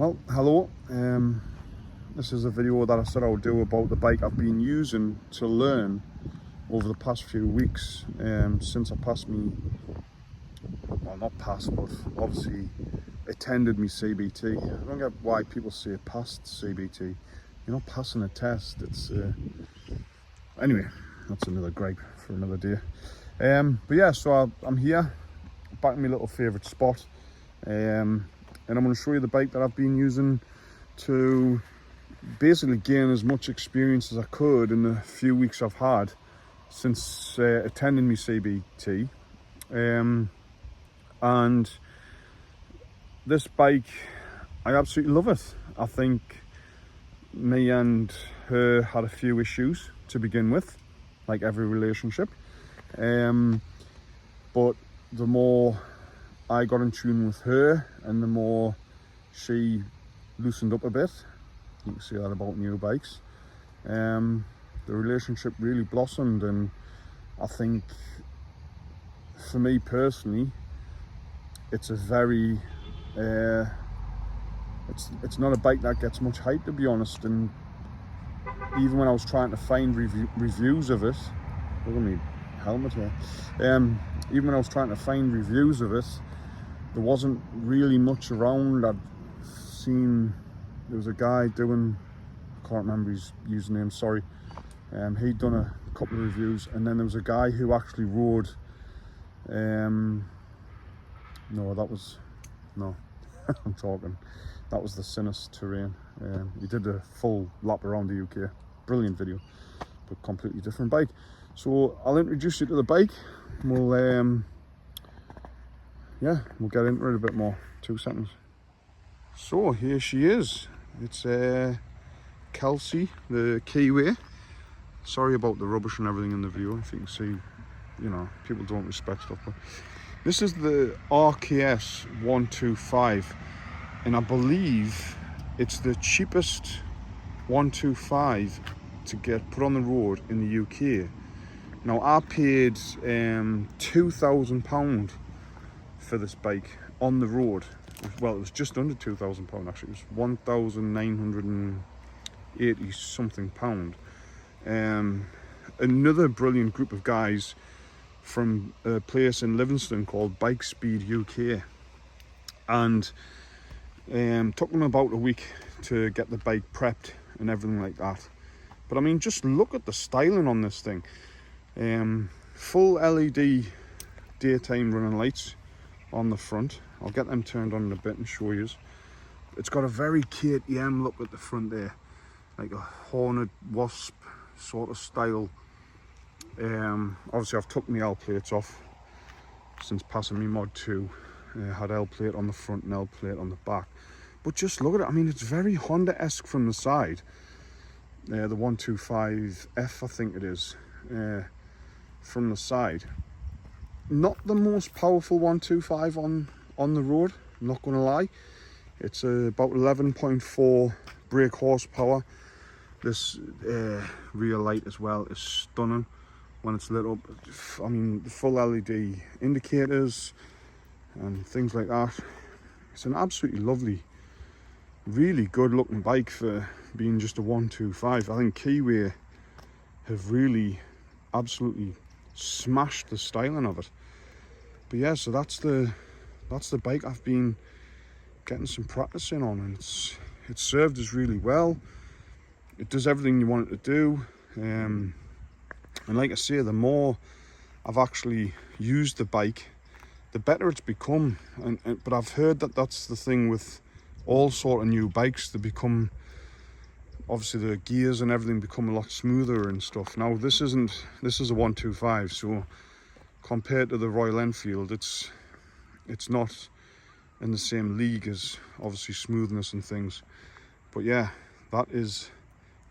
Well, hello. This is a video that I said I would do about the bike I've been using to learn over the past few weeks since I passed me, well, not passed, but obviously attended me CBT. I don't get why people say passed CBT. You're not passing a test. It's anyway, that's another gripe for another day. But yeah, so I'm here back in my little favourite spot, and I'm going to show you the bike that I've been using to basically gain as much experience as I could in the few weeks I've had since attending my CBT. And this bike, I absolutely love it. I think me and her had a few issues to begin with, like every relationship. But the more I got in tune with her and the more she loosened up a bit, you can see that about new bikes, the relationship really blossomed. And I think for me personally, it's a very it's not a bike that gets much hype, to be honest. And even when I was trying to find reviews of it, look at me helmet here, even when I was trying to find reviews of it, there wasn't really much around. I'd seen there was a guy doing, I can't remember his username, sorry, he'd done a couple of reviews, and then there was a guy who actually rode that was the Sinus Terrain. He did a full lap around the UK. Brilliant video, but completely different bike. So I'll introduce you to the bike. We'll get into it a bit more. 2 seconds. So here she is. It's Kelsey, the Keeway. Sorry about the rubbish and everything in the video. If you can see, you know, people don't respect stuff. But this is the RKS 125, and I believe it's the cheapest 125 to get put on the road in the UK. Now, I paid £2,000 for this bike on the road. Well, it was just under £2,000 actually. It was £1,980 something pound. Another brilliant group of guys from a place in Livingston called Bike Speed UK, and took them about a week to get the bike prepped and everything like that. But I mean, just look at the styling on this thing. Full LED daytime running lights on the front. I'll get them turned on in a bit and show you. It's got a very KTM look at the front there, like a horned wasp sort of style. Obviously I've took my L plates off since passing me mod 2. Had L plate on the front and L plate on the back, but just look at it. I mean, it's very Honda-esque from the side. The 125F, I think it is, from the side. Not the most powerful 125 on the road, I'm not going to lie. It's about 11.4 brake horsepower. This rear light as well is stunning when it's lit up. I mean, the full LED indicators and things like that. It's an absolutely lovely, really good looking bike for being just a 125. I think Keeway have really absolutely smashed the styling of it. But yeah, so that's the bike I've been getting some practice in on, and it's served us really well. It does everything you want it to do, and like I say, the more I've actually used the bike, the better it's become. But I've heard that that's the thing with all sort of new bikes. They become, obviously the gears and everything become a lot smoother and stuff. Now this is a 125, so compared to the Royal Enfield, it's not in the same league as obviously smoothness and things. But yeah, that is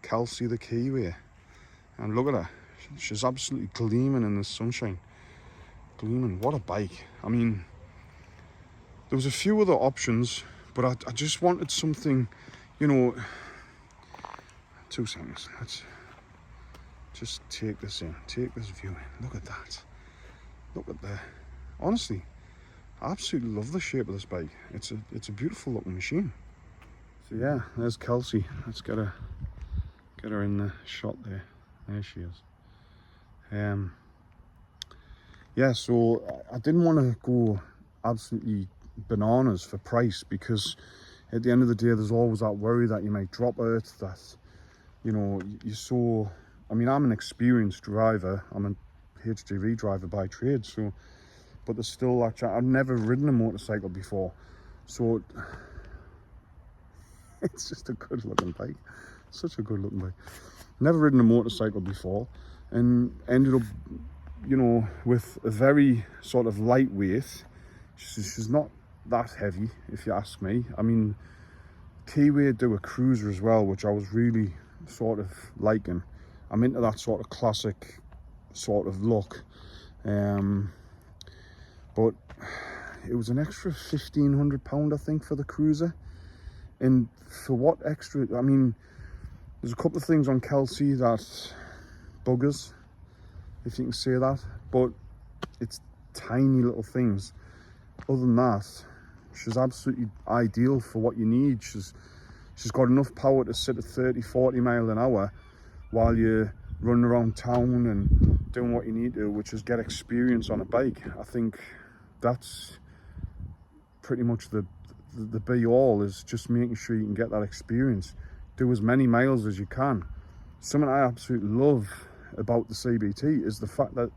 Kelsey the Keeway, and look at her. She's absolutely gleaming in the sunshine. Gleaming. What a bike. I mean, there was a few other options, but I just wanted something, you know. 2 seconds. Let's just take this in. Take this view in. Look at that. Look at the, honestly, I absolutely love the shape of this bike. It's a beautiful looking machine. So yeah, there's Kelsey. Let's get her in the shot there. There she is. Yeah, so I didn't want to go absolutely bananas for price, because at the end of the day there's always that worry that you might drop it, that, you know, you're so, I mean, I'm an experienced driver, I'm a HGV driver by trade, so, but there's still that, I've never ridden a motorcycle before, so it's just a good looking bike, such a good looking bike. Never ridden a motorcycle before, and ended up, you know, with a very sort of lightweight. She's not that heavy, if you ask me. I mean, Keeway do a cruiser as well, which I was really sort of liking. I'm into that sort of classic sort of look, but it was an extra £1,500, I think, for the cruiser. And for what extra? I mean, there's a couple of things on Kelsey that buggers, if you can say that, but it's tiny little things. Other than that, she's absolutely ideal for what you need. She's got enough power to sit at 30-40 miles an hour while you're running around town and doing what you need to, which is get experience on a bike. I think that's pretty much the be all, is just making sure you can get that experience. Do as many miles as you can. Something I absolutely love about the CBT is the fact that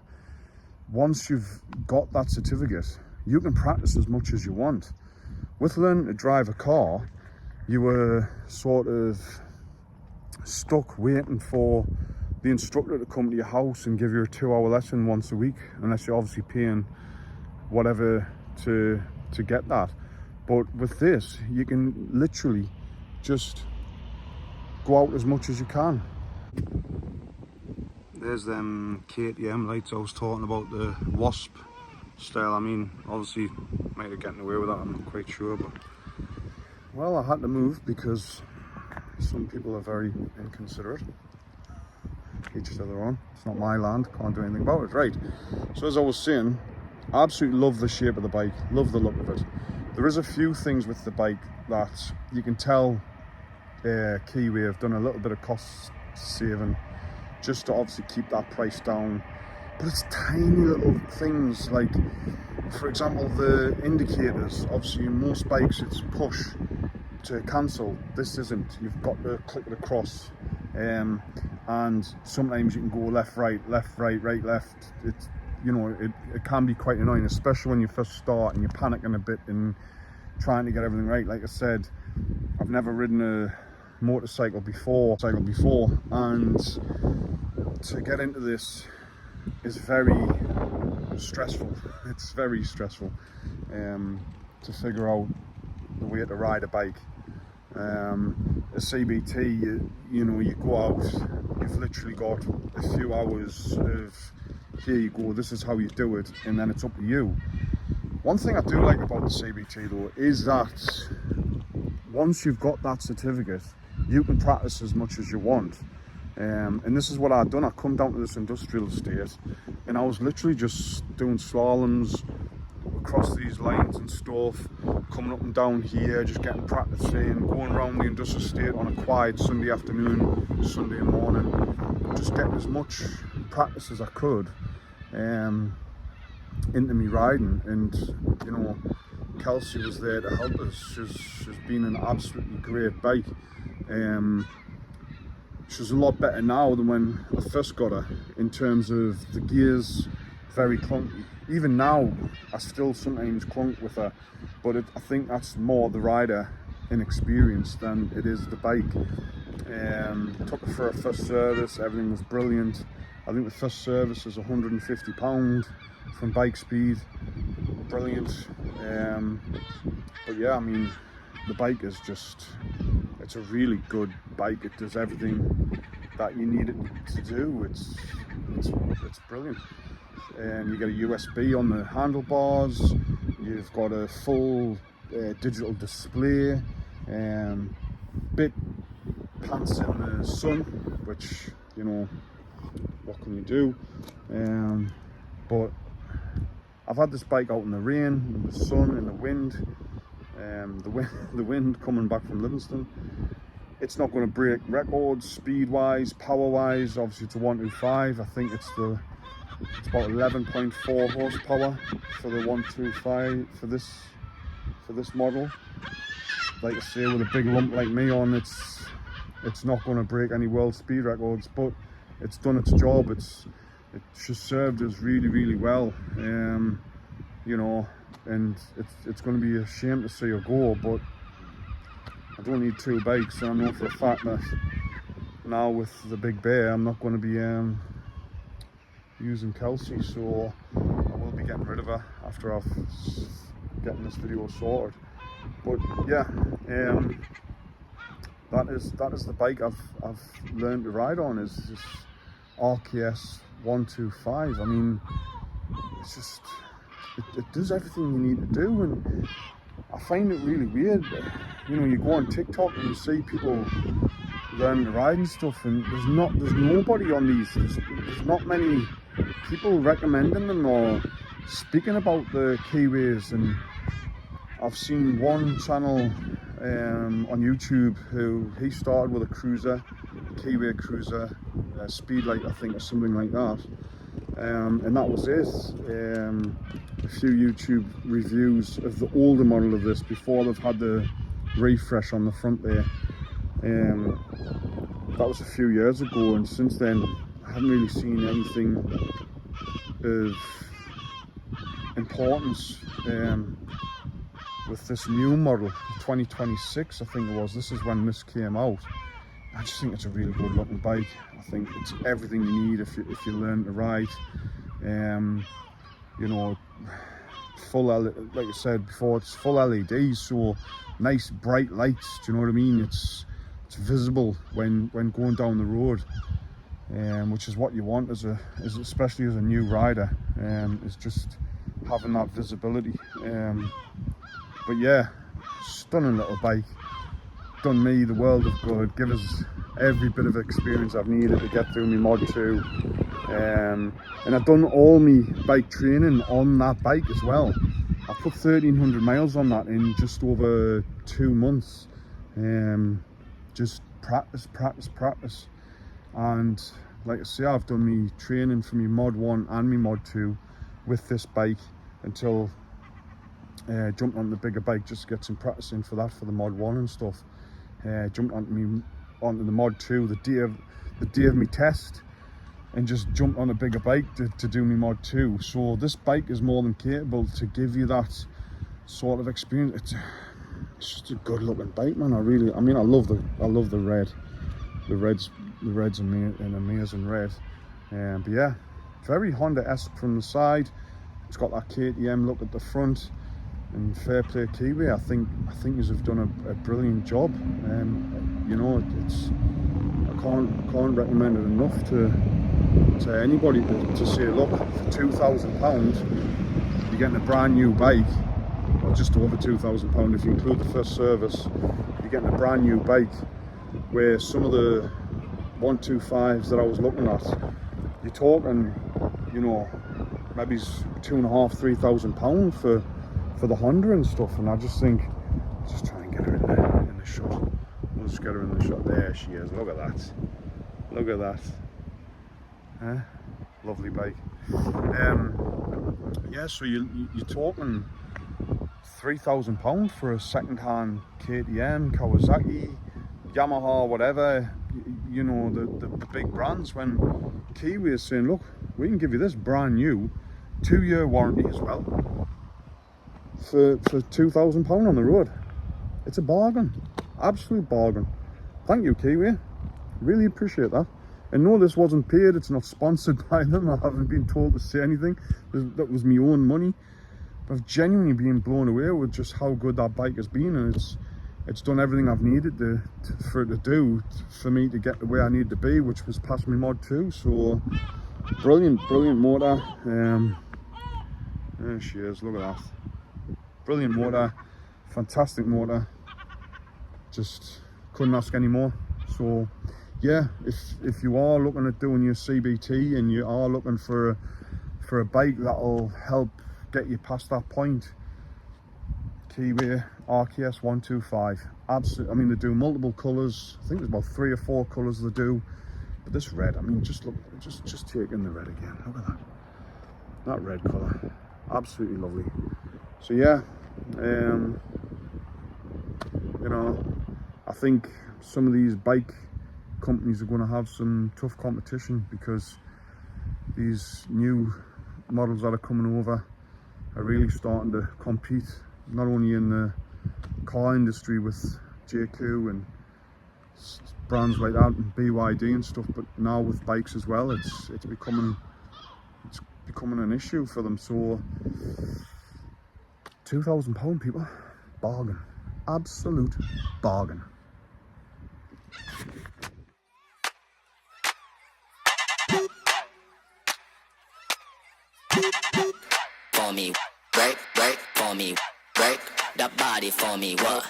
once you've got that certificate, you can practice as much as you want. With learning to drive a car, you were sort of stuck waiting for the instructor to come to your house and give you a 2-hour lesson once a week, unless you're obviously paying whatever to get that. But with this, you can literally just go out as much as you can. There's them KTM lights I was talking about, the Wasp style. I mean, obviously might have gotten away with that, I'm not quite sure, but well, I had to move because some people are very inconsiderate. Each to their own. It's not my land, can't do anything about it. Right, so as I was saying, I absolutely love the shape of the bike, love the look of it. There is a few things with the bike that you can tell Keeway have done a little bit of cost saving just to obviously keep that price down, but it's tiny little things, like for example the indicators. Obviously in most bikes it's push to cancel, this isn't. You've got to click it across, and sometimes you can go left right, right left. It's, you know, it can be quite annoying, especially when you first start and you're panicking a bit and trying to get everything right. Like I said, I've never ridden a motorcycle before, and to get into this is very stressful. It's very stressful to figure out the way to ride a bike. A CBT, you know, you go out, you've literally got a few hours of, here you go, this is how you do it, and then it's up to you. One thing I do like about the CBT though is that once you've got that certificate, you can practice as much as you want. And this is what I've done. I come down to this industrial estate and I was literally just doing slaloms across these lines and stuff, coming up and down here, just getting practice in, going around the industrial estate on a quiet Sunday afternoon, Sunday morning, just getting as much practice as I could into me riding. And you know, Kelsey was there to help us. She's been an absolutely great bike. She's a lot better now than when I first got her, in terms of the gears, very clunky. Even now, I still sometimes clunk with her, but I think that's more the rider inexperience than it is the bike. Took her for a first service, everything was brilliant. I think the first service was £150 from Bike Speed, brilliant. But yeah, I mean, the bike is just, it's a really good bike. It does everything that you need it to do. It's brilliant. You get a USB on the handlebars, you've got a full digital display, bit pants in the sun, which, you know, what can you do? But I've had this bike out in the rain, in the sun, in the wind, The wind coming back from Livingston, it's not going to break records speed wise, power wise. Obviously it's a 125. I think it's about 11.4 horsepower for the 125 for this model. Like I say, with a big lump like me on, it's not going to break any world speed records, but it's done its job. It just served us really, really well, you know, and it's going to be a shame to see her go, but I don't need two bikes, and I know for a fact that now with the big bear I'm not going to be using Kelsey, so I will be getting rid of her after I've getting this video sorted. But yeah, that is the bike I've learned to ride on, is this RKS 125. I mean, it's just it does everything you need to do, and I find it really weird. You know, you go on TikTok and you see people learning to ride and stuff, and there's nobody on these. There's not many people recommending them or speaking about the Keeways. And I've seen one channel on YouTube who he started with a cruiser, a Keeway cruiser, Speedlight I think, or something like that, and that was it. A few YouTube reviews of the older model of this before they've had the refresh on the front there. That was a few years ago, and since then I haven't really seen anything of importance with this new model, 2026 I think it was. This is when this came out. I just think it's a really good looking bike. I think it's everything you need if you learn to ride. You know, like I said before, it's full LEDs, so nice bright lights. Do you know what I mean? It's visible when going down the road, which is what you want especially as a new rider, is just having that visibility. But yeah, stunning little bike. Done me the world of good. Give us every bit of experience I've needed to get through my mod 2. And I've done all my bike training on that bike as well. I put 1,300 miles on that in just over 2 months. Just practice. And like I say, I've done my training for my mod 1 and my mod 2 with this bike until jumped on the bigger bike just to get some practice in for that, for the mod 1 and stuff. Jumped onto the mod 2 the day of my test, and just jumped on a bigger bike to do my mod 2. So this bike is more than capable to give you that sort of experience. It's just a good looking bike, man. I love the red. The red's an amazing red. But yeah, very Honda-esque from the side. It's got that KTM look at the front. And fair play Keeway, I think you've done a brilliant job. You know, I can't recommend it enough to anybody to say, look, for £2,000 you're getting a brand new bike, or just over £2,000 if you include the first service. You're getting a brand new bike, where some of the 125s that I was looking at, you're talking, you know, maybe £2,500–3,000 for the Honda and stuff. And I just think, just try and get her in the shot. We'll just get her in the shot. There she is. Look at that. Look at that. Huh? Lovely bike. Yeah, so you're talking £3,000 for a second-hand KTM, Kawasaki, Yamaha, whatever. You know, the big brands. When Keeway is saying, look, we can give you this brand new 2-year warranty as well, for £2,000 on the road. It's a bargain, absolute bargain. Thank you, Keeway, really appreciate that. And no, this wasn't paid, it's not sponsored by them. I haven't been told to say anything. That was my own money. But I've genuinely been blown away with just how good that bike has been, and it's done everything I've needed for it to do, for me to get to where I need to be, which was past my mod 2. So brilliant motor. There she is, look at that. Brilliant motor, fantastic motor. Just couldn't ask any more. So yeah, if you are looking at doing your CBT and you are looking for a bike that'll help get you past that point, Keeway RKS 125. Absolutely, I mean, they do multiple colours. I think there's about 3 or 4 colours they do. But this red, I mean, just look, just take in the red again. Look at that. That red colour. Absolutely lovely. So yeah, you know, I think some of these bike companies are going to have some tough competition, because these new models that are coming over are really starting to compete, not only in the car industry with JQ and brands like that and BYD and stuff, but now with bikes as well. It's becoming an issue for them. So £2,000, people, bargain, absolute bargain. For me, break, for me, break that body for me, what?